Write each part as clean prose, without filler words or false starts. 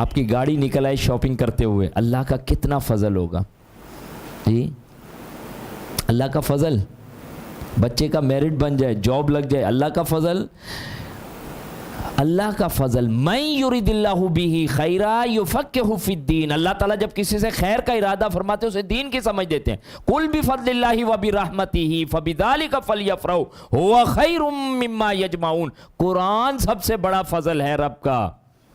آپ کی گاڑی نکل آئے شاپنگ کرتے ہوئے، اللہ کا کتنا فضل ہوگا جی، اللہ کا فضل. بچے کا میرٹ بن جائے، جاب لگ جائے، اللہ کا فضل، اللہ کا فضل. من یرید اللہ بہ خیرا یفقہہ فی الدین. اللہ تعالیٰ جب کسی سے خیر کا ارادہ فرماتے ہیں اسے دین کی سمجھ دیتے ہیں. قل بفضل اللہ وبرحمتہ فبذلک فلیفرحوا ھو خیر مما یجمعون. قرآن سب سے بڑا فضل ہے رب کا،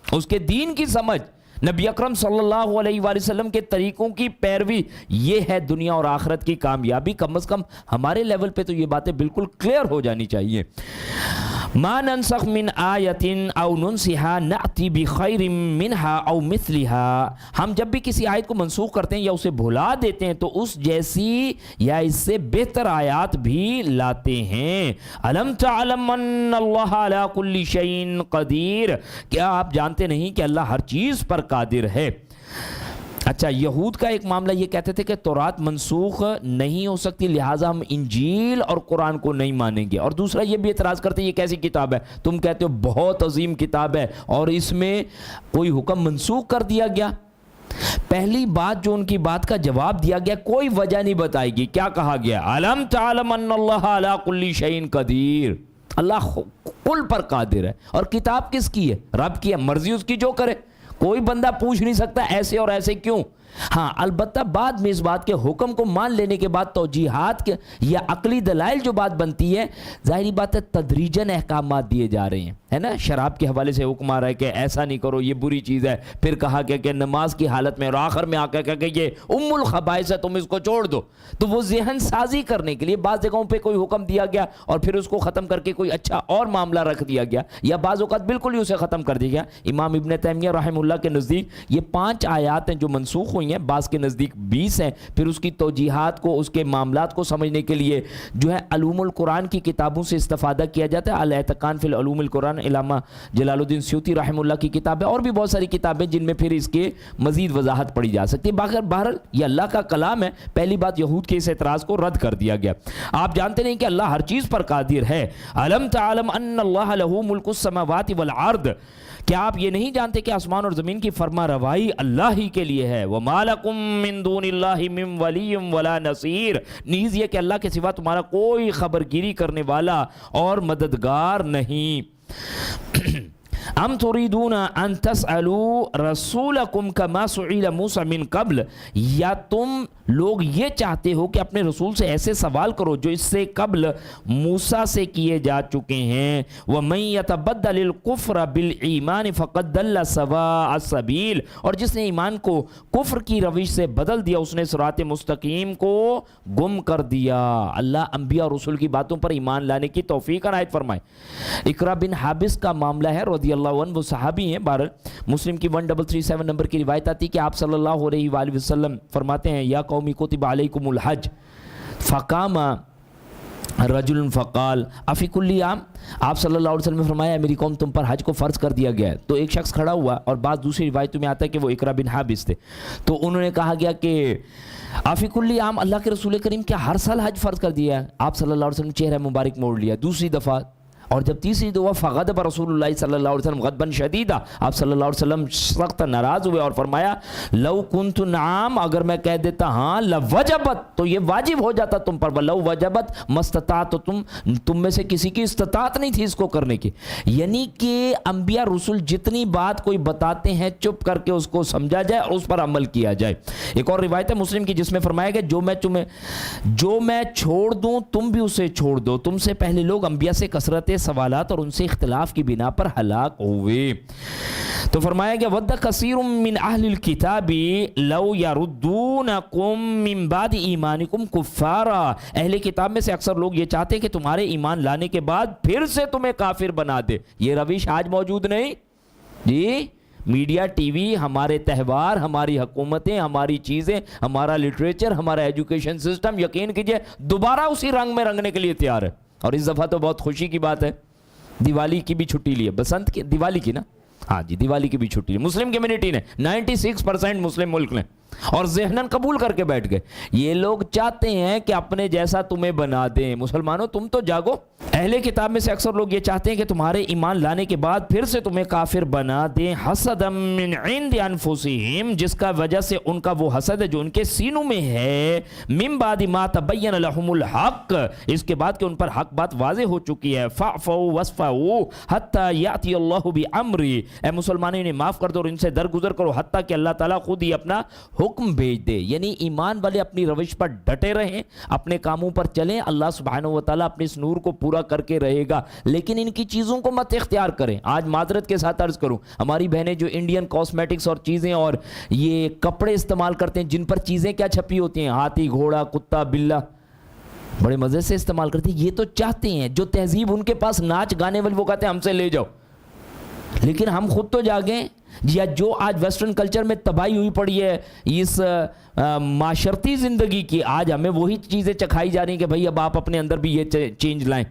اس کے دین کی سمجھ، نبی اکرم صلی اللہ علیہ وآلہ وسلم کے طریقوں کی پیروی، یہ ہے دنیا اور آخرت کی کامیابی. کم از کم ہمارے لیول پہ تو یہ باتیں بالکل کلیئر ہو جانی چاہیے. ما ننسخ من آیت او ننسها نأتی بخیر منها او مثلها. ہم جب بھی کسی آیت کو منسوخ کرتے ہیں یا اسے بھلا دیتے ہیں تو اس جیسی یا اس سے بہتر آیات بھی لاتے ہیں. الم تعلم ان اللہ علی کل شیء قدیر. کیا آپ جانتے نہیں کہ اللہ ہر چیز پر قادر ہے. اچھا، یہود کا ایک معاملہ یہ کہتے تھے کہ تورات منسوخ نہیں ہو سکتی، لہٰذا ہم انجیل اور قرآن کو نہیں مانیں گے. اور دوسرا یہ بھی اعتراض کرتے ہیں یہ کیسی کتاب ہے، تم کہتے ہو بہت عظیم کتاب ہے اور اس میں کوئی حکم منسوخ کر دیا گیا. پہلی بات جو ان کی بات کا جواب دیا گیا، کوئی وجہ نہیں بتائی گی. کیا کہا گیا؟ الم تعلم ان اللہ علی کل شیء قدیر. اللہ کل پر قادر ہے. اور کتاب کس کی ہے؟ رب کی ہے، مرضی اس کی جو کرے. کوئی بندہ پوچھ نہیں سکتا ایسے اور ایسے کیوں. ہاں البتہ بعد میں اس بات کے حکم کو مان لینے کے بعد توجیحات کے یا عقلی دلائل جو بات بنتی ہے، ظاہری بات ہے تدریجاً احکامات دیے جا رہے ہیں، ہے نا. شراب کے حوالے سے حکم آ رہا ہے کہ ایسا نہیں کرو، یہ بری چیز ہے. پھر کہا کہ نماز کی حالت میں، اور آخر میں آ کے کہ یہ ام الخبائث ہے، تم اس کو چھوڑ دو. تو وہ ذہن سازی کرنے کے لیے بعض جگہوں پہ کوئی حکم دیا گیا اور پھر اس کو ختم کر کے کوئی اچھا اور معاملہ رکھ دیا گیا، یا بعض اوقات بالکل ہی اسے ختم کر دیا گیا. امام ابن تیمیہ رحمہ اللہ کے نزدیک یہ 5 آیات ہیں جو منسوخ ہوئی ہیں، بعض کے نزدیک 20 ہیں. پھر اس کی توجیحات کو، اس کے معاملات کو سمجھنے کے لیے جو ہے علوم القرآن کی کتابوں سے استفادہ کیا جاتا ہے. الاعتقان فی العلوم القرآن علامہ جلال الدین سیوطی رحمہ اللہ کی کتاب ہے، اور بھی بہت ساری کتابیں جن میں پھر اس کے مزید وضاحت پڑھی جا سکتی ہے. بہرحال یہ اللہ کا کلام ہے. پہلی بات یہود کے اس اعتراض کو رد کر دیا گیا. آپ جانتے نہیں کہ اللہ ہر چیز پر قادر ہے. الم تعلم ان اللہ لہ ملک السماوات والارض. کیا آپ یہ نہیں جانتے کہ آسمان اور زمین کی فرما روائی اللہ ہی کے لیے ہے. وما لکم من دون اللہ من ولی ولا نصیر. نیز یہ کہ اللہ کے سوا تمہارا کوئی خبرگیری کرنے والا اور مددگار نہیں. ام تريدون ان تسألوا رسولکم کما سئل موسیٰ من قبل. یا تم لوگ یہ چاہتے ہو کہ اپنے رسول سے ایسے سوال کرو جو اس سے قبل موسیٰ سے کیے جا چکے ہیں. ومن يتبدل الكفر بالایمان فقد ضل سواء السبیل. اور جس نے ایمان کو کفر کی روش سے بدل دیا اس نے صراط مستقیم کو گم کر دیا. اللہ انبیاء اور رسول کی باتوں پر ایمان لانے کی توفیق عنایت فرمائے. اقرا بن حابس کا معاملہ ہے رضی اللہ عنہ، وہ صحابی ہیں. بہرحال مسلم کی 1337 نمبر کی روایت آتی کہ آپ صلی اللہ علیہ وآلہ وسلم فرماتے ہیں یا قومی کتب علیکم الحج فقام رجل فقال افی کل عام. آپ صلی اللہ علیہ وسلم نے فرمایا میری قوم تم پر حج کو فرض کر دیا گیا ہے. تو ایک شخص کھڑا ہوا اور بعض دوسری روایتوں میں آتا ہے کہ وہ اقرا بن حابس تھے. تو انہوں نے کہا گیا کہ افی کل عام، اللہ کے رسول کریم کیا ہر سال حج فرض کر دیا ہے؟ آپ صلی اللہ علیہ وسلم نے چہرہ مبارک موڑ لیا. دوسری دفعہ اور جب تیسری دفعہ فغضب رسول اللہ صلی اللہ علیہ وسلم غضبا شدیدا، آپ صلی اللہ علیہ وسلم سخت ناراض ہوئے اور فرمایا لو کنت نعم، اگر میں کہہ دیتا ہاں لوجبت تو یہ واجب ہو جاتا تم پر. لو وجبت مستطاعت، تو تم میں سے کسی کی استطاعت نہیں تھی اس کو کرنے کی. یعنی کہ انبیاء رسول جتنی بات کوئی بتاتے ہیں چپ کر کے اس کو سمجھا جائے اور اس پر عمل کیا جائے. ایک اور روایت ہے مسلم کی جس میں فرمایا کہ جو میں چھوڑ دوں تم بھی اسے چھوڑ دو. تم سے پہلے لوگ انبیاء سے کثرت سوالات اور ان سے اختلاف کی بنا پر ہلاک ہوئے. تو فرمایا کہ ود کثیر من اہل الکتاب لو یردونکم من بعد ایمانکم کفارا. اہل کتاب میں سے اکثر لوگ یہ چاہتے ہیں کہ تمہارے ایمان لانے کے بعد پھر سے تمہیں کافر بنا دے. یہ روش آج موجود نہیں جی. میڈیا، ٹی وی، ہمارے تہوار، ہماری حکومتیں، ہماری چیزیں، ہمارا لٹریچر، ہمارا ایجوکیشن سسٹم یقین کیجئے دوبارہ اسی رنگ میں رنگنے کے لیے تیار ہے. اور اس دفعہ تو بہت خوشی کی بات ہے، دیوالی کی بھی چھٹی لی ہے. بسنت کی دیوالی کی نا، ہاں جی دیوالی کی بھی چھٹی لی. مسلم کمیونٹی نے 96% مسلم ملک نے اور ذہناً قبول کر کے بیٹھ گئے. یہ لوگ چاہتے ہیں کہ اپنے جیسا تمہیں بنا دیں. مسلمانوں تم تو جاگو. اہل کتاب میں سے اکثر لوگ یہ چاہتے ہیں کہ تمہارے ایمان لانے کے بعد پھر سے تمہیں کافر بنا دیں، حسدا من عند انفسہم، جس کا وجہ سے ان کا وہ حسد ہے جو ان کے سینوں میں ہے، من بعد ما تبین لہم الحق، اس کے بعد کہ ان پر حق بات واضح ہو چکی ہے، فاعفوا واصفحوا حتی یاتی اللہ بامرہ، اے مسلمانوں انہیں معاف کر دو اور ان سے درگزر کرو حتیٰ کہ اللہ تعالیٰ خود ہی اپنا حکم بھیج دے۔ یعنی ایمان والے اپنی روش پر ڈٹے رہیں، اپنے کاموں پر چلیں، اللہ سبحانہ و تعالیٰ اپنے اس نور کو پورا کر کے رہے گا، لیکن ان کی چیزوں کو مت اختیار کریں۔ آج معذرت کے ساتھ عرض کروں، ہماری بہنیں جو انڈین کاسمیٹکس اور چیزیں اور یہ کپڑے استعمال کرتے ہیں جن پر چیزیں کیا چھپی ہوتی ہیں، ہاتھی، گھوڑا، کتا، بلہ، بڑے مزے سے استعمال کرتے ہیں، یہ تو چاہتے ہیں جو تہذیب ان کے پاس ناچ گانے والی، وہ کہتے ہیں ہم سے لے جاؤ، لیکن ہم خود تو جاگیں۔ یا جو آج ویسٹرن کلچر میں تباہی ہوئی پڑی ہے اس معاشرتی زندگی کی، آج ہمیں وہی چیزیں چکھائی جا رہی ہیں کہ بھئی اب آپ اپنے اندر بھی یہ چینج لائیں،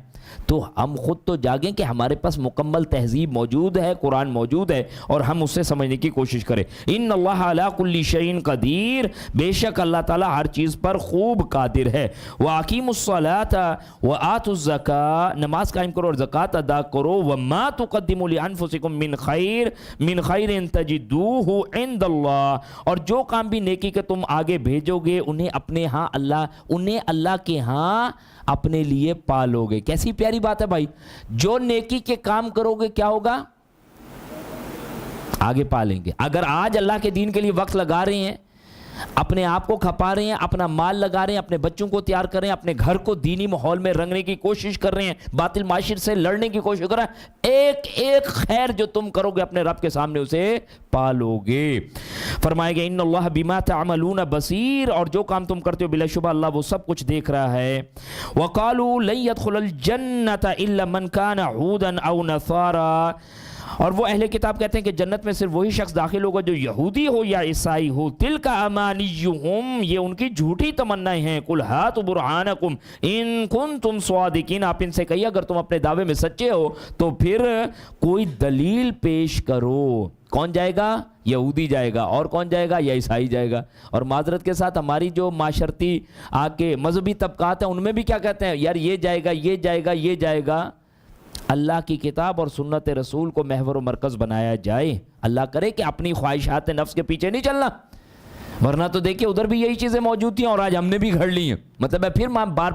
تو ہم خود تو جاگیں کہ ہمارے پاس مکمل تہذیب موجود ہے، قرآن موجود ہے، اور ہم اسے سمجھنے کی کوشش کریں۔ ان اللہ علی کل شیء قدیر، بے شک اللہ تعالیٰ ہر چیز پر خوب قادر ہے۔ واقیموا الصلاۃ وآتوا الزکاۃ، نماز قائم کرو اور زکوٰۃ ادا کرو۔ وما تقدموا لانفسکم من خیر تجدوہ عند اللہ، اور جو کام بھی نیکی کے تم آگے بھیجو گے انہیں اللہ کے ہاں اپنے لیے پالو گے۔ کیسی پیاری بات ہے بھائی، جو نیکی کے کام کرو گے کیا ہوگا؟ آگے پالیں گے۔ اگر آج اللہ کے دین کے لیے وقت لگا رہے ہیں، اپنے آپ کو کھپا رہے ہیں، اپنا مال لگا رہے ہیں، اپنے بچوں کو تیار کر رہے ہیں، اپنے گھر کو دینی ماحول میں رنگنے کی کوشش کر رہے ہیں، باطل معاشر سے لڑنے کی کوشش کر رہے ہیں، ایک ایک خیر جو تم کرو گے اپنے رب کے سامنے اسے پالو گے۔ فرمائے گا ان اللہ بما تعملون بصیر، اور جو کام تم کرتے ہو بلا شبہ اللہ وہ سب کچھ دیکھ رہا ہے۔ وقالوا لن يدخل الجنة الا من كان هودا او نصارى، اور وہ اہل کتاب کہتے ہیں کہ جنت میں صرف وہی شخص داخل ہوگا جو یہودی ہو یا عیسائی ہو۔ تلک امانیہم، یہ ان کی جھوٹی تمنائیں ہیں۔ قل ہاتوا برہانکم ان کنتم صادقین، آپ ان سے کہیے اگر تم اپنے دعوے میں سچے ہو تو پھر کوئی دلیل پیش کرو۔ کون جائے گا؟ یہودی جائے گا، اور کون جائے گا؟ یا عیسائی جائے گا۔ اور معذرت کے ساتھ ہماری جو معاشرتی آگے مذہبی طبقات ہیں ان میں بھی کیا کہتے ہیں، یار یہ جائے گا، یہ جائے گا، یہ جائے گا۔ اللہ کی کتاب اور سنت رسول کو محور و مرکز بنایا جائے۔ اللہ کرے کہ اپنی خواہشات نفس کے پیچھے نہیں چلنا، ورنہ تو دیکھیں ادھر بھی یہی چیزیں موجود تھیں اور آج ہم نے بھی گھڑ لی ہیں۔ مطلب میں پھر بار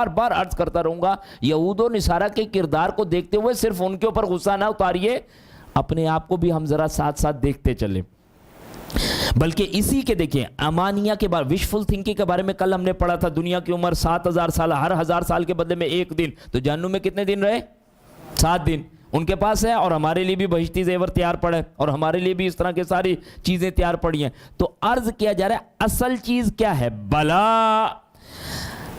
بار عرض کرتا رہوں گا، یہود و نصارہ کے کردار کو دیکھتے ہوئے صرف ان کے اوپر غصہ نہ اتاریے، اپنے آپ کو بھی ہم ذرا ساتھ ساتھ دیکھتے چلیں۔ بلکہ اسی کے دیکھیں امانیہ کے بارے، وشفل تھنکنگ کے بارے میں کل ہم نے پڑھا تھا، دنیا کی عمر 7000 سال، ہر 1000 سال کے بدلے میں ایک دن، تو جہنم میں کتنے دن رہے؟ 7 دن ان کے پاس ہے، اور ہمارے لیے بھی بہشتی زیور تیار پڑے، اور ہمارے لیے بھی اس طرح کے ساری چیزیں تیار پڑی ہیں۔ تو عرض کیا جا رہا ہے اصل چیز کیا ہے؟ بلا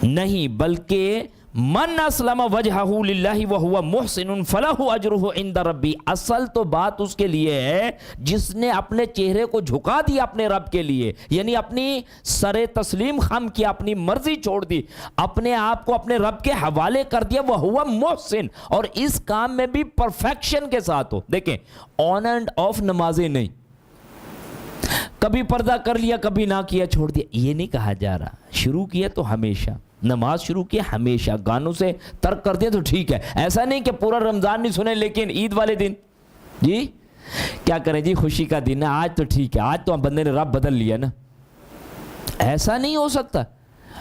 نہیں، بلکہ من اسلم وجہہ للہ وہو محسن فلہ اجرہ عند ربی، اصل تو بات اس کے لیے ہے جس نے اپنے چہرے کو جھکا دیا اپنے رب کے لیے، یعنی اپنی سر تسلیم خم کیا، اپنی مرضی چھوڑ دی، اپنے آپ کو اپنے رب کے حوالے کر دیا، وہو محسن، اور اس کام میں بھی پرفیکشن کے ساتھ ہو۔ دیکھیں آن اینڈ آف نمازیں نہیں، کبھی پردہ کر لیا کبھی نہ کیا چھوڑ دیا، یہ نہیں کہا جا رہا۔ شروع کیا تو ہمیشہ نماز شروع کیا، ہمیشہ گانوں سے ترک کر دیا تو ٹھیک ہے، ایسا نہیں کہ پورا رمضان نہیں سنے لیکن عید والے دن جی کیا کریں جی، خوشی کا دن ہے آج تو ٹھیک ہے، آج تو بندے نے رب بدل لیا نا، ایسا نہیں ہو سکتا۔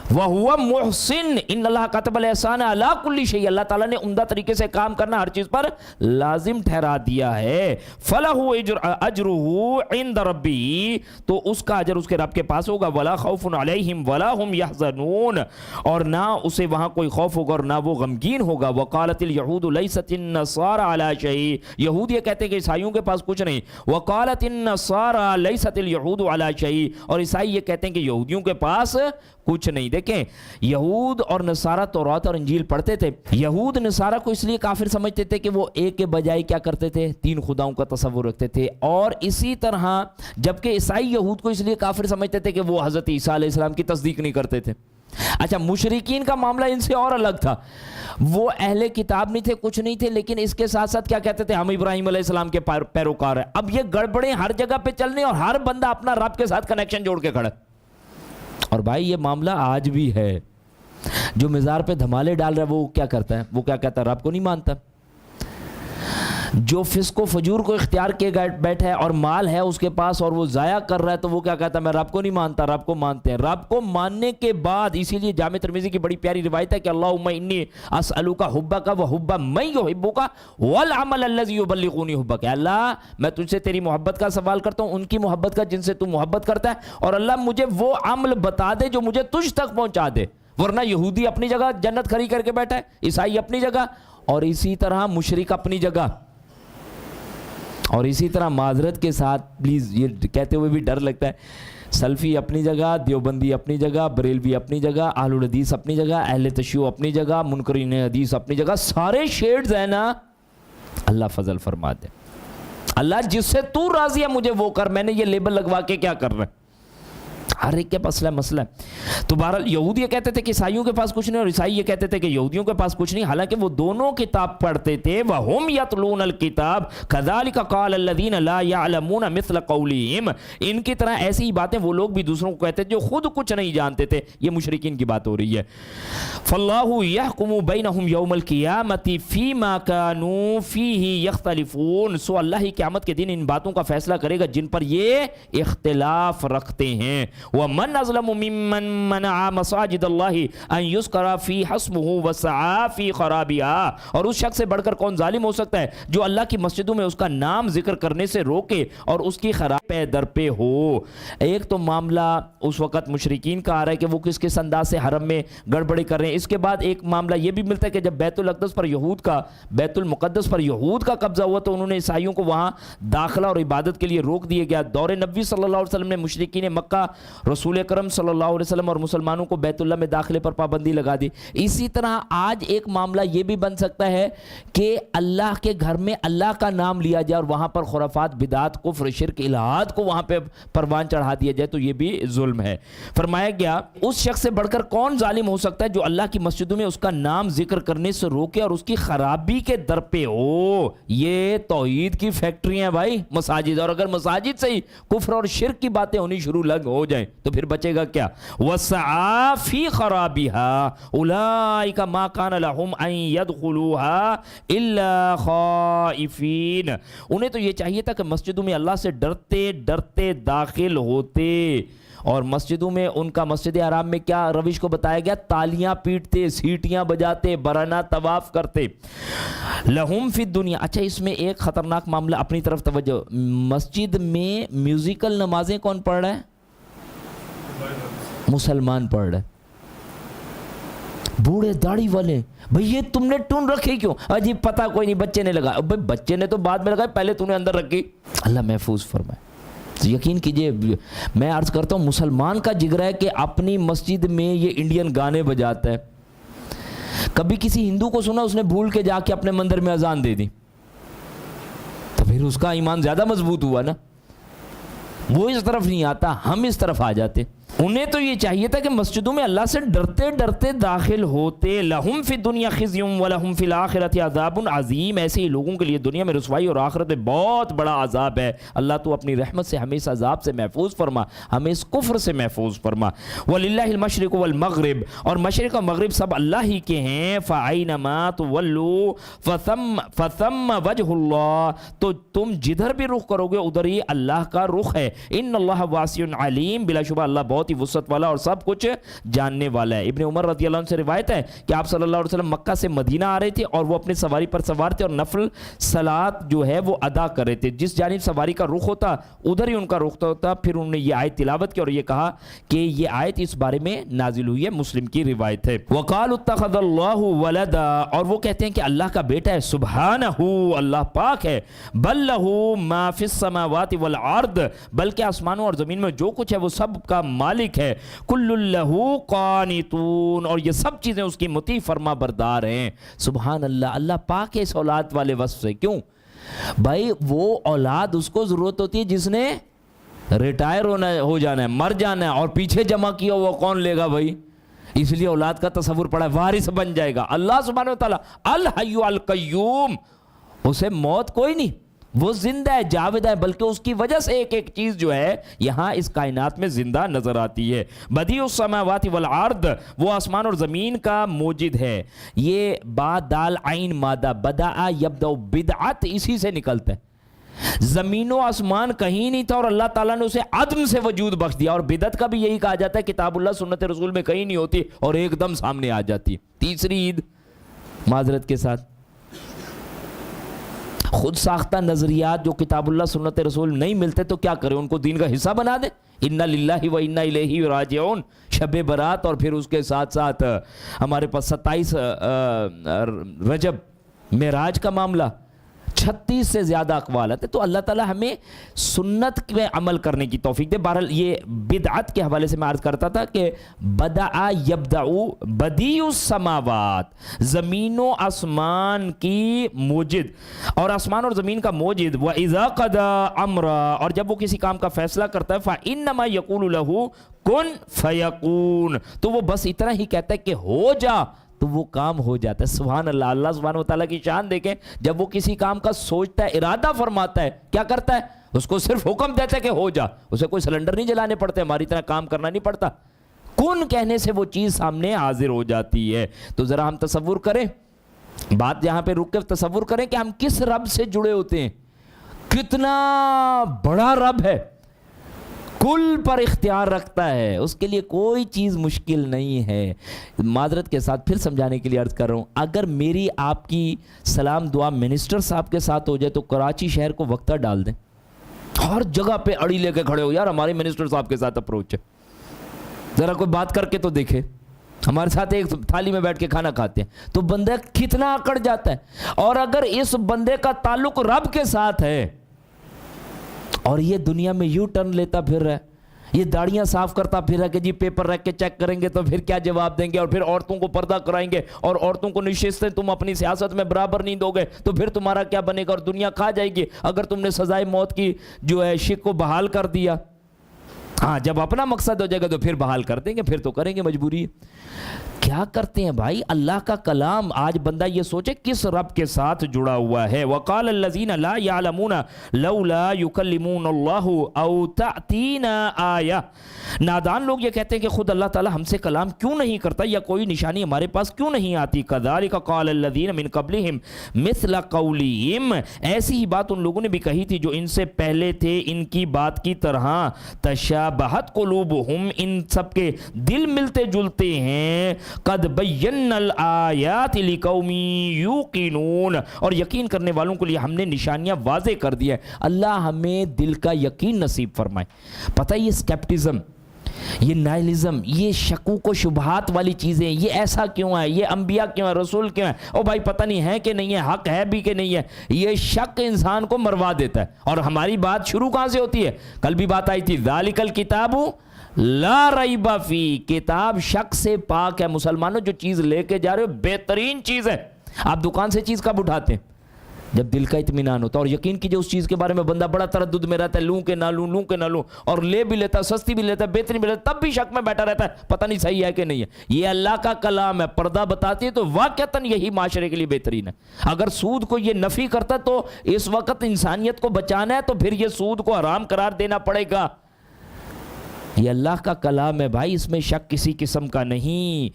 وَهُوَ مُحْسِن ان اللہ كَتَبَ الْإِحْسَانَ عَلَىٰ كُلِّ شَيْءٍ، اللہ تعالیٰ نے عمدہ طریقے سے کام کرنا ہر چیز پر لازم ٹھہرا دیا ہے۔ فَلَهُ أَجْرُهُ عِنْدَ رَبِّهِ، تو اس کا اجر اس کے رب کے پاس ہوگا۔ وَلَا خَوْفٌ عَلَيْهِمْ وَلَا هُمْ يَحْزَنُونَ، اور نہ اسے وہاں کوئی خوف ہوگا اور نہ وہ غمگین ہوگا۔ وَقَالَتِ الْيَهُودُ لَيْسَتِ النَّصَارَى عَلَىٰ شَيْءٍ، یہود یہ کہتے ہیں کہ عیسائیوں کے پاس کچھ نہیں۔ وَقَالَتِ النَّصَارَى لَيْسَتِ الْيَهُودُ عَلَىٰ شَيْءٍ، اور عیسائی یہ کہتے ہیں کہ یہودیوں کے پاس کچھ نہیں۔ دیکھیں یہود اور نصارہ تورات اور انجیل پڑھتے تھے، یہود نصارہ کو اس لیے کافر سمجھتے تھے کہ وہ ایک کے بجائے کیا کرتے تھے؟ 3 خداؤں کا تصور رکھتے تھے، اور اسی طرح جبکہ عیسائی یہود کو اس لیے کافر سمجھتے تھے کہ وہ حضرت عیسیٰ علیہ السلام کی تصدیق نہیں کرتے تھے۔ اچھا مشرکین کا معاملہ ان سے اور الگ تھا، وہ اہل کتاب نہیں تھے، کچھ نہیں تھے، لیکن اس کے ساتھ ساتھ کیا کہتے تھے؟ ہم ابراہیم علیہ السلام کے پیروکار ہیں۔ اب یہ گڑبڑیں ہر جگہ پہ چلنے، اور ہر بندہ اپنا رب کے ساتھ کنیکشن جوڑ کے کھڑا۔ اور بھائی یہ معاملہ آج بھی ہے، جو مزار پہ دھمالے ڈال رہا ہے وہ کیا کرتا ہے؟ وہ کیا کہتا ہے؟ رب کو نہیں مانتا. جو فسق و فجور کو اختیار کیے بیٹھا ہے اور مال ہے اس کے پاس اور وہ ضائع کر رہا ہے تو وہ کیا کہتا ہے؟ میں رب کو نہیں مانتا. رب کو مانتے ہیں. رب کو ماننے کے بعد اسی لیے جامع ترمذی کی بڑی پیاری روایت ہے کہ اللہم انی اسألک حبک و حب من یحبک والعمل الذی یبلغنی حبک. اللہ میں تجھ سے تیری محبت کا سوال کرتا ہوں، ان کی محبت کا جن سے تو محبت کرتا ہے، اور اللہ مجھے وہ عمل بتا دے جو مجھے تجھ تک پہنچا دے. ورنہ یہودی اپنی جگہ جنت کھڑی کر کے بیٹھا ہے، عیسائی اپنی جگہ، اور اسی طرح مشرک اپنی جگہ، اور اسی طرح معذرت کے ساتھ پلیز یہ کہتے ہوئے بھی ڈر لگتا ہے، سلفی اپنی جگہ، دیوبندی اپنی جگہ، بریلوی اپنی جگہ، اہل الحدیث اپنی جگہ، اہل تشیع اپنی جگہ، منکرین حدیث اپنی جگہ، سارے شیڈز ہیں نا. اللہ فضل فرما دے. اللہ جس سے تو راضی ہے مجھے وہ کر، میں نے یہ لیبل لگوا کے کیا کر رہا ہے؟ ہر ایک کے پاس مسئلہ ہے. تو بہرحال یہودی یہ کہتے تھے کہ عیسائیوں کے پاس کچھ نہیں، اور عیسائی یہ کہتے تھے کہ یہودیوں کے پاس کچھ نہیں، حالانکہ وہ دونوں کتاب پڑھتے تھے. وَهُمْ يَتْلُونَ الْكِتَابَ كَذَلِكَ قَالَ الَّذِينَ لَا يَعْلَمُونَ مِثْلَ قَوْلِهِمْ. ان کی طرح ایسی ہی باتیں وہ لوگ بھی دوسروں کو کہتے تھے جو خود کچھ نہیں جانتے تھے. یہ مشرکین کی بات ہو رہی ہے. فَاللَّهُ يَحْكُمُ بَيْنَهُمْ يَوْمَ الْقِيَامَةِ فِيمَا كَانُوا فِيهِ يَخْتَلِفُونَ. سو اللہ ہی قیامت کے دن ان باتوں کا فیصلہ کرے گا جن پر یہ اختلاف رکھتے ہیں. وَمَنْ أَظْلَمُ ممن منع مساجد اللہ ان یذکر فیہا اسمہ وسعی فی خرابها. اور اس شخص سے بڑھ کر کون ظالم ہو سکتا ہے جو اللہ کی مسجدوں میں اس کا نام ذکر کرنے سے روکے اور اس کی خراب پہ در پہ ہو. ایک تو معاملہ اس وقت مشرکین کا آ رہا ہے کہ وہ کس کس انداز سے حرم میں گڑبڑی کر رہے ہیں. اس کے بعد ایک معاملہ یہ بھی ملتا ہے کہ جب بیت الاقدس پر یہود کا، بیت المقدس پر یہود کا قبضہ ہوا تو انہوں نے عیسائیوں کو وہاں داخلہ اور عبادت کے لیے روک دیا گیا. دور نبوی صلی اللہ علیہ وسلم نے مشرکین مکہ رسول اکرم صلی اللہ علیہ وسلم اور مسلمانوں کو بیت اللہ میں داخلے پر پابندی لگا دی. اسی طرح آج ایک معاملہ یہ بھی بن سکتا ہے کہ اللہ کے گھر میں اللہ کا نام لیا جائے اور وہاں پر خرافات، بدعات، کفر، شرک، الہاد کو وہاں پہ پروان چڑھا دیا جائے، تو یہ بھی ظلم ہے. فرمایا گیا اس شخص سے بڑھ کر کون ظالم ہو سکتا ہے جو اللہ کی مسجدوں میں اس کا نام ذکر کرنے سے روکے اور اس کی خرابی کے در پہ ہو. یہ توحید کی فیکٹری ہیں بھائی مساجد، اور اگر مساجد سے ہی کفر اور شرک کی باتیں ہونی شروع ہو جائیں تو پھر بچے گا کیا؟ وَسَعَى فِي خَرَابِهَا أُولَٰئِكَ مَا كَانَ لَهُمْ أَن يَدْخُلُوهَا إِلَّا خَائِفِينَ. انہیں تو یہ چاہیے تھا کہ مسجدوں میں اللہ سے ڈرتے ڈرتے داخل ہوتے، اور مسجدوں میں ان کا مسجد حرام میں کیا روش کو بتایا گیا؟ تالیاں پیٹتے، سیٹیاں بجاتے، برانہ طواف کرتے. لہم فی الدنیا. اچھا اس میں ایک خطرناک معاملہ اپنی طرف توجہ. مسجد میں میوزیکل نمازیں کون پڑھ رہا ہے؟ مسلمان پڑھ رہے. بوڑھے داڑھی والے، بھئی یہ تم نے ٹون رکھی کیوں؟ جی پتہ کوئی نہیں، بچے نے لگا. بھئی بچے نے تو بعد میں لگا، پہلے تو نے اندر رکھی. اللہ محفوظ فرمائے. یقین کیجئے میں عرض کرتا ہوں مسلمان کا جگر ہے کہ اپنی مسجد میں یہ انڈین گانے بجاتا ہے. کبھی کسی ہندو کو سنا اس نے بھول کے جا کے اپنے مندر میں اذان دے دی تو پھر اس کا ایمان زیادہ مضبوط ہوا نا. وہ اس طرف نہیں آتا، ہم اس طرف آ جاتے. انہیں تو یہ چاہیے تھا کہ مسجدوں میں اللہ سے ڈرتے ڈرتے داخل ہوتے. لہم فی الدنیا خزی ولہم فی الآخرۃ عذاب عظیم. ایسے ہی لوگوں کے لیے دنیا میں رسوائی اور آخرت میں بہت بڑا عذاب ہے. اللہ تو اپنی رحمت سے ہمیں اس عذاب سے محفوظ فرما، ہمیں اس کفر سے محفوظ فرما. وللہ المشرق والمغرب. اور مشرق و مغرب سب اللہ ہی کے ہیں. فأینما تولوا فثم وجہ اللہ. تو تم جدھر بھی رخ کرو گے ادھر ہی اللہ کا رخ ہے. ان اللہ واسع علیم. بلا شبہ اللہ بہت ہی وسعت والا اور سب کچھ جاننے والا ہے. ابن عمر رضی اللہ عنہ سے روایت ہے کہ آپ صلی اللہ علیہ وسلم مکہ سے مدینہ آ رہے تھے اور وہ اپنی سواری پر سوار تھے اور نفل صلات جو ہے وہ ادا کر رہے تھے. جس جانب سواری کا رخ ہوتا ادھر ہی ان کا رخ ہوتا. پھر انہوں نے یہ آیت تلاوت کی اور یہ کہا کہ یہ آیت اس بارے میں نازل ہوئی ہے. مسلم کی روایت ہے. وقالوا اتخذ اللہ ولدا. اور وہ کہتے ہیں کہ اللہ کا بیٹا ہے. سبحانہ، اللہ پاک ہے. بل لہ ما فی السماوات والارض. بلکہ آسمانوں اور زمین میں جو کچھ ہے وہ سب کا مالک ہے. کل لہ قانتون. اور یہ سب چیزیں اس کی مطیع فرما بردار ہیں. سبحان اللہ. اللہ پاک ہے اس اولاد والے وصف سے. کیوں بھائی؟ وہ اولاد اس کو ضرورت ہوتی ہے جس نے ریٹائر ہو جانا ہے، مر جانا ہے، اور پیچھے جمع کیا وہ کون لے گا بھائی؟ اس لیے اولاد کا تصور پڑا ہے، وارث بن جائے گا. اللہ سبحانہ و تعالیٰ الحی القیوم، اسے موت کوئی نہیں. وہ زندہ ہے، جاوید ہے، بلکہ اس کی وجہ سے ایک ایک چیز جو ہے یہاں اس کائنات میں زندہ نظر آتی ہے۔ بدیع السماوات والارض، وہ آسمان اور زمین کا موجد ہے۔ یہ با دال عین مادہ بدع یبدع بدعت اسی سے نکلتا ہے۔ زمین و آسمان کہیں نہیں تھا اور اللہ تعالیٰ نے اسے عدم سے وجود بخش دیا، اور بدعت کا بھی یہی کہا جاتا ہے کتاب اللہ سنت رسول میں کہیں نہیں ہوتی اور ایک دم سامنے آ جاتی ہے۔ تیسری عید معذرت کے ساتھ، خود ساختہ نظریات جو کتاب اللہ سنت رسول نہیں ملتے تو کیا کریں، ان کو دین کا حصہ بنا دیں۔ انا للہ و انا الیہ راجعون، شب برات اور پھر اس کے ساتھ ساتھ ہمارے پاس 27 رجب معراج کا معاملہ، 36 سے زیادہ اقوال ہیں۔ تو اللہ تعالیٰ ہمیں سنت میں عمل کرنے کی توفیق دے۔ بہرحال یہ بدعت کے حوالے سے میں عرض کرتا تھا کہ بدع یبدع بدیع السماوات، زمین و آسمان کی موجد اور آسمان اور زمین کا موجد، وَإِذَا قَضَى أَمْرًا، اور جب وہ کسی کام کا فیصلہ کرتا ہے فَإِنَّمَا يَقُولُ لَهُ کن فیکون، تو وہ بس اتنا ہی کہتا ہے کہ ہو جا تو وہ کام ہو جاتا ہے۔ سبحان اللہ، اللہ سبحانہ وتعالیٰ کی شان دیکھیں، جب وہ کسی کام کا سوچتا ہے، ارادہ فرماتا ہے، کیا کرتا ہے؟ اس کو صرف حکم دیتا ہے کہ ہو جا، اسے کوئی سلنڈر نہیں جلانے پڑتے، ہماری طرح کام کرنا نہیں پڑتا، کن کہنے سے وہ چیز سامنے حاضر ہو جاتی ہے۔ تو ذرا ہم تصور کریں، بات یہاں پہ رک کے تصور کریں کہ ہم کس رب سے جڑے ہوتے ہیں، کتنا بڑا رب ہے، کل پر اختیار رکھتا ہے، اس کے لیے کوئی چیز مشکل نہیں ہے۔ معذرت کے ساتھ پھر سمجھانے کے لیے عرض کر رہا ہوں، اگر میری آپ کی سلام دعا منسٹر صاحب کے ساتھ ہو جائے تو کراچی شہر کو وقتہ ڈال دیں، ہر جگہ پہ اڑی لے کے کھڑے ہو، یار ہمارے منسٹر صاحب کے ساتھ اپروچ ہے، ذرا کوئی بات کر کے تو دیکھے، ہمارے ساتھ ایک تھالی میں بیٹھ کے کھانا کھاتے ہیں، تو بندہ کتنا اکڑ جاتا ہے۔ اور اگر اس بندے کا تعلق رب کے ساتھ ہے اور یہ دنیا میں یو ٹرن لیتا پھر رہا ہے، یہ داڑیاں صاف کرتا پھر رہا کہ جی پیپر رکھ کے چیک کریں گے تو پھر کیا جواب دیں گے، اور پھر عورتوں کو پردہ کرائیں گے اور عورتوں کو نشستیں تم اپنی سیاست میں برابر نہیں دو گے تو پھر تمہارا کیا بنے گا، اور دنیا کھا جائے گی اگر تم نے سزائے موت کی جو ہے شک کو بحال کر دیا۔ ہاں جب اپنا مقصد ہو جائے گا تو پھر بحال کر دیں گے، پھر تو کریں گے، مجبوری ہے۔ کیا کرتے ہیں بھائی، اللہ کا کلام، آج بندہ یہ سوچے کس رب کے ساتھ جڑا ہوا ہے۔ وَقَالَ الَّذِينَ لَا يَعْلَمُونَ لَوْلَا يُكَلِّمُونَ اللَّهُ أَوْ تَأْتِينَا آیَةٌ، نادان لوگ یہ کہتے ہیں کہ خود اللہ تعالیٰ ہم سے کلام کیوں نہیں کرتا یا کوئی نشانی ہمارے پاس کیوں نہیں آتی۔ كَذَلِكَ قَالَ الَّذِينَ مِن قَبْلِهِمْ مِثْلَ قَوْلِهِمْ، ایسی ہی بات ان لوگوں نے بھی کہی تھی جو ان سے پہلے تھے ان کی بات کی طرح۔ تشابہت قلوبہم، ان سب کے دل ملتے جلتے ہیں۔ قد بینا الآیات لقوم یوقنون، اور یقین کرنے والوں کے لیے ہم نے نشانیاں واضح کر دی ہے۔ اللہ ہمیں دل کا یقین نصیب فرمائے۔ پتہ ہے یہ سکیپٹزم، یہ نائلزم، یہ شکوک و شبہات والی چیزیں، یہ ایسا کیوں ہے، یہ انبیاء کیوں ہے، رسول کیوں ہے، او بھائی پتہ نہیں ہے کہ نہیں ہے، حق ہے بھی کہ نہیں ہے، یہ شک انسان کو مروا دیتا ہے۔ اور ہماری بات شروع کہاں سے ہوتی ہے؟ کل بھی بات آئی تھی، ذالک الکتاب لا ریب فی، کتاب شک سے پاک ہے۔ مسلمانوں جو چیز لے کے جا رہے ہو بہترین چیز ہے، آپ دکان سے چیز کب اٹھاتے ہیں؟ جب دل کا اطمینان ہوتا ہے، اور یقین کیجئے اس چیز کے بارے میں بندہ بڑا تردد میں رہتا ہے، لوں کہ نہ لوں، لوں کہ نہ لوں، اور لے بھی لیتا ہے، سستی بھی لیتا ہے، بہترین بھی لیتا ہے، تب بھی شک میں بیٹھا رہتا ہے، پتہ نہیں صحیح ہے کہ نہیں ہے۔ یہ اللہ کا کلام ہے، پردہ بتاتی ہے تو واقعتاً یہی معاشرے کے لیے بہترین ہے۔ اگر سود کو یہ نفی کرتا تو اس وقت انسانیت کو بچانا ہے تو پھر یہ سود کو حرام قرار دینا پڑے گا۔ یہ اللہ کا کلام ہے بھائی، اس میں شک کسی قسم کا نہیں۔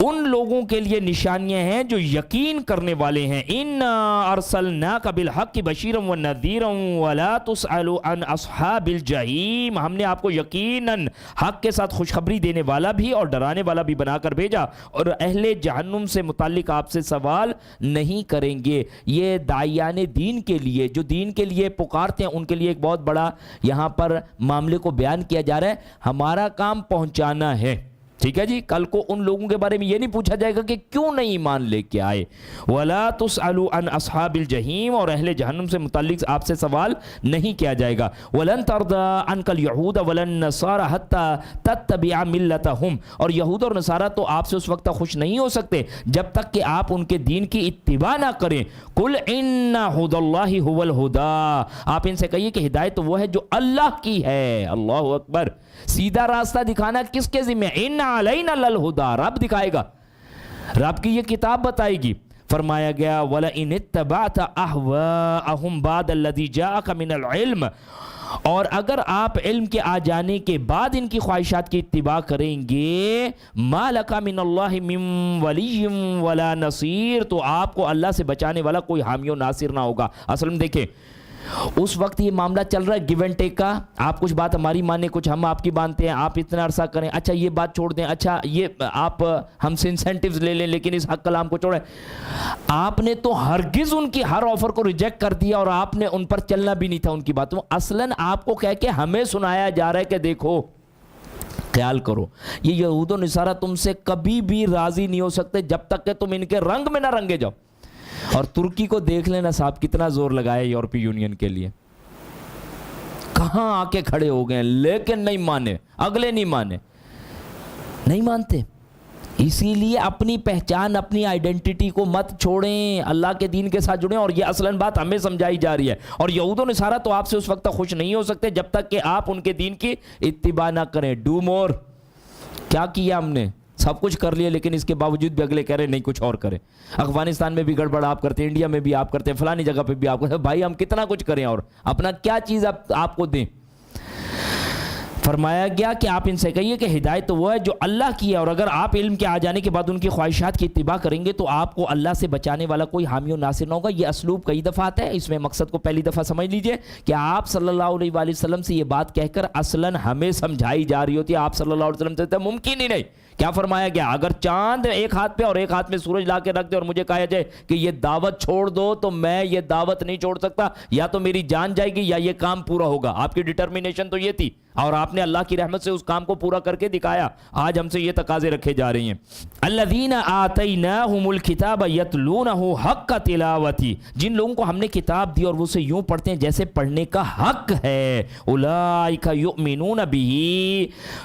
ان لوگوں کے لیے نشانیاں ہیں جو یقین کرنے والے ہیں۔ اِنَّا أَرْسَلْنَاكَ بِالْحَقِّ بَشِيرًا وَنَذِيرًا وَلَا تُسْأَلُ عَنْ أَصْحَابِ الْجَحِيمِ، ہم نے آپ کو یقیناً حق کے ساتھ خوشخبری دینے والا بھی اور ڈرانے والا بھی بنا کر بھیجا، اور اہل جہنم سے متعلق آپ سے سوال نہیں کریں گے۔ یہ داعیان دین کے لیے، جو دین کے لیے پکارتے ہیں، ان کے لیے ایک بہت بڑا یہاں پر معاملے کو بیان کیا جا رہا ہے۔ ہمارا کام پہنچانا ہے، ٹھیک ہے جی۔ کل کو ان لوگوں کے بارے میں یہ نہیں پوچھا جائے گا کہ کیوں نہیں ایمان لے کے آئے۔ وَلَا تُسْأَلُ عَنْ أَصْحَابِ الْجَحِيمِ، اور اہل جہنم سے متعلق آپ سے سوال نہیں کیا جائے گا۔ وَلَن تَرْضَىٰ عَنْكَ الْيَهُودَ وَلَا النَّصَارَىٰ حَتَّىٰ تَتَّبِعَ مِلَّتَهُمْ، اور یہود اور نصارہ تو آپ سے اس وقت خوش نہیں ہو سکتے جب تک کہ آپ ان کے دین کی اتباع نہ کریں۔ قُلْ إِنَّ هُدَى اللَّهِ هُوَ الْهُدَىٰ، آپ ان سے کہیے کہ ہدایت تو وہ ہے جو اللہ کی ہے۔ اللہ اکبر، سیدھا راستہ دکھانا کس کے ذمہ ہے؟ ان علینا للہدیٰ، رب دکھائے گا، رب کی یہ کتاب بتائے گی۔ فرمایا گیا وَلَئِنِ اتَّبَعْتَ أَهْوَاءَهُمْ بَعْدَ الَّذِي جَاءَكَ مِنَ الْعِلْمِ، اور اگر آپ علم کے آ جانے کے بعد ان کی خواہشات کی اتباع کریں گے، مَا لَكَ مِنَ اللَّهِ مِن وَلِيٍّ وَلَا نَصِيرٍ، تو آپ کو اللہ سے بچانے والا کوئی حامی و ناصر نہ ہوگا۔ اصل میں دیکھیں اس وقت یہ معاملہ چل رہا ہے گیو اینڈ ٹیک کا، آپ کچھ بات ہماری مانیں، کچھ ہم آپ کی مانتے ہیں، آپ اتنا عرصہ کریں، اچھا یہ بات چھوڑ دیں، اچھا یہ آپ ہم سے انسینٹیوز لے لیں لیکن اس حق کلام کو چھوڑیں۔ آپ نے تو ہرگز ان کی ہر آفر کو ریجیکٹ کر دیا اور آپ نے ان پر چلنا بھی نہیں تھا ان کی باتوں۔ اصلاً آپ کو کہہ کے ہمیں سنایا جا رہا ہے کہ دیکھو خیال کرو، یہ یہود و نصارہ تم سے کبھی بھی راضی نہیں ہو سکتے جب تک کہ تم ان کے رنگ میں نہ رنگے جاؤ۔ اور ترکی کو دیکھ لینا صاحب کتنا زور لگایا یورپی یونین کے لیے، کہاں آ کے کھڑے ہو گئے، لیکن نہیں مانے، اگلے نہیں مانے، نہیں مانتے۔ اسی لیے اپنی پہچان، اپنی آئیڈینٹی کو مت چھوڑیں، اللہ کے دین کے ساتھ جڑیں، اور یہ اصلاً بات ہمیں سمجھائی جا رہی ہے۔ اور یہود و نصارہ تو آپ سے اس وقت خوش نہیں ہو سکتے جب تک کہ آپ ان کے دین کی اتباع نہ کریں۔ ڈو مور، کیا کیا ہم نے؟ سب کچھ کر لیا، لیکن اس کے باوجود بھی اگلے کہہ رہے نہیں کچھ اور کریں۔ افغانستان میں بھی گڑبڑ آپ کرتے ہیں، انڈیا میں بھی آپ کرتے ہیں، فلانی جگہ پہ بھی آپ کرتے ہیں، بھائی ہم کتنا کچھ کریں اور اپنا کیا چیز آپ کو دیں؟ فرمایا گیا کہ آپ ان سے کہیے کہ ہدایت تو وہ ہے جو اللہ کی ہے، اور اگر آپ علم کے آ جانے کے بعد ان کی خواہشات کی اتباع کریں گے تو آپ کو اللہ سے بچانے والا کوئی حامی و ناصر نہ ہوگا۔ یہ اسلوب کئی دفعہ آتا ہے، اس میں مقصد کو پہلی دفعہ سمجھ لیجئے کہ آپ صلی اللہ علیہ وآلہ وسلم سے یہ بات کہہ کر اصلاً ہمیں سمجھائی جا رہی ہوتی ہے۔ آپ صلی اللہ علیہ وسلم سے ممکن ہی نہیں۔ کیا فرمایا گیا؟ اگر چاند ایک ہاتھ پہ اور ایک ہاتھ میں سورج لا کے رکھ دے اور مجھے کہا جائے کہ یہ دعوت چھوڑ دو، تو میں یہ دعوت نہیں چھوڑ سکتا، یا تو میری جان جائے گی یا یہ کام پورا ہوگا۔ آپ کی ڈٹرمینیشن تو یہ تھی، اور آپ نے اللہ کی رحمت سے اس کام کو پورا کر کے دکھایا۔ آج ہم سے یہ تقاضے رکھے جا رہی ہیں۔ الذین آتیناہم الکتاب یتلونہ حق تلاوتی، جن لوگوں کو ہم نے کتاب دی اور وہ اسے یوں پڑھتے ہیں جیسے پڑھنے کا حق ہے۔ اولئک یؤمنون بہ،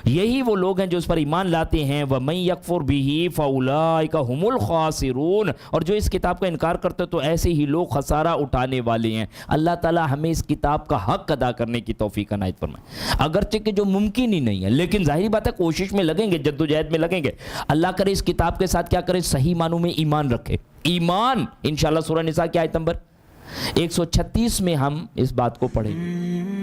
یہی وہ لوگ ہیں جو اس پر ایمان لاتے ہیں۔ ومن یکفر بہ فاولئک هم الخاسرون، اور جو اس کتاب کا انکار کرتے تو ایسے ہی لوگ خسارہ اٹھانے والے ہیں۔ اللہ تعالی ہمیں اس کتاب کا حق ادا کرنے کی توفیق عنایت فرمائے، اگرچہ کہ جو ممکن ہی نہیں ہے، لیکن ظاہری بات ہے کوشش میں لگیں گے، جدوجہد میں لگیں گے۔ اللہ کرے اس کتاب کے ساتھ کیا کرے، صحیح معنوں میں ایمان رکھے۔ ایمان انشاءاللہ سورہ نساء کی آیت نمبر 136 میں ہم اس بات کو پڑھیں گے۔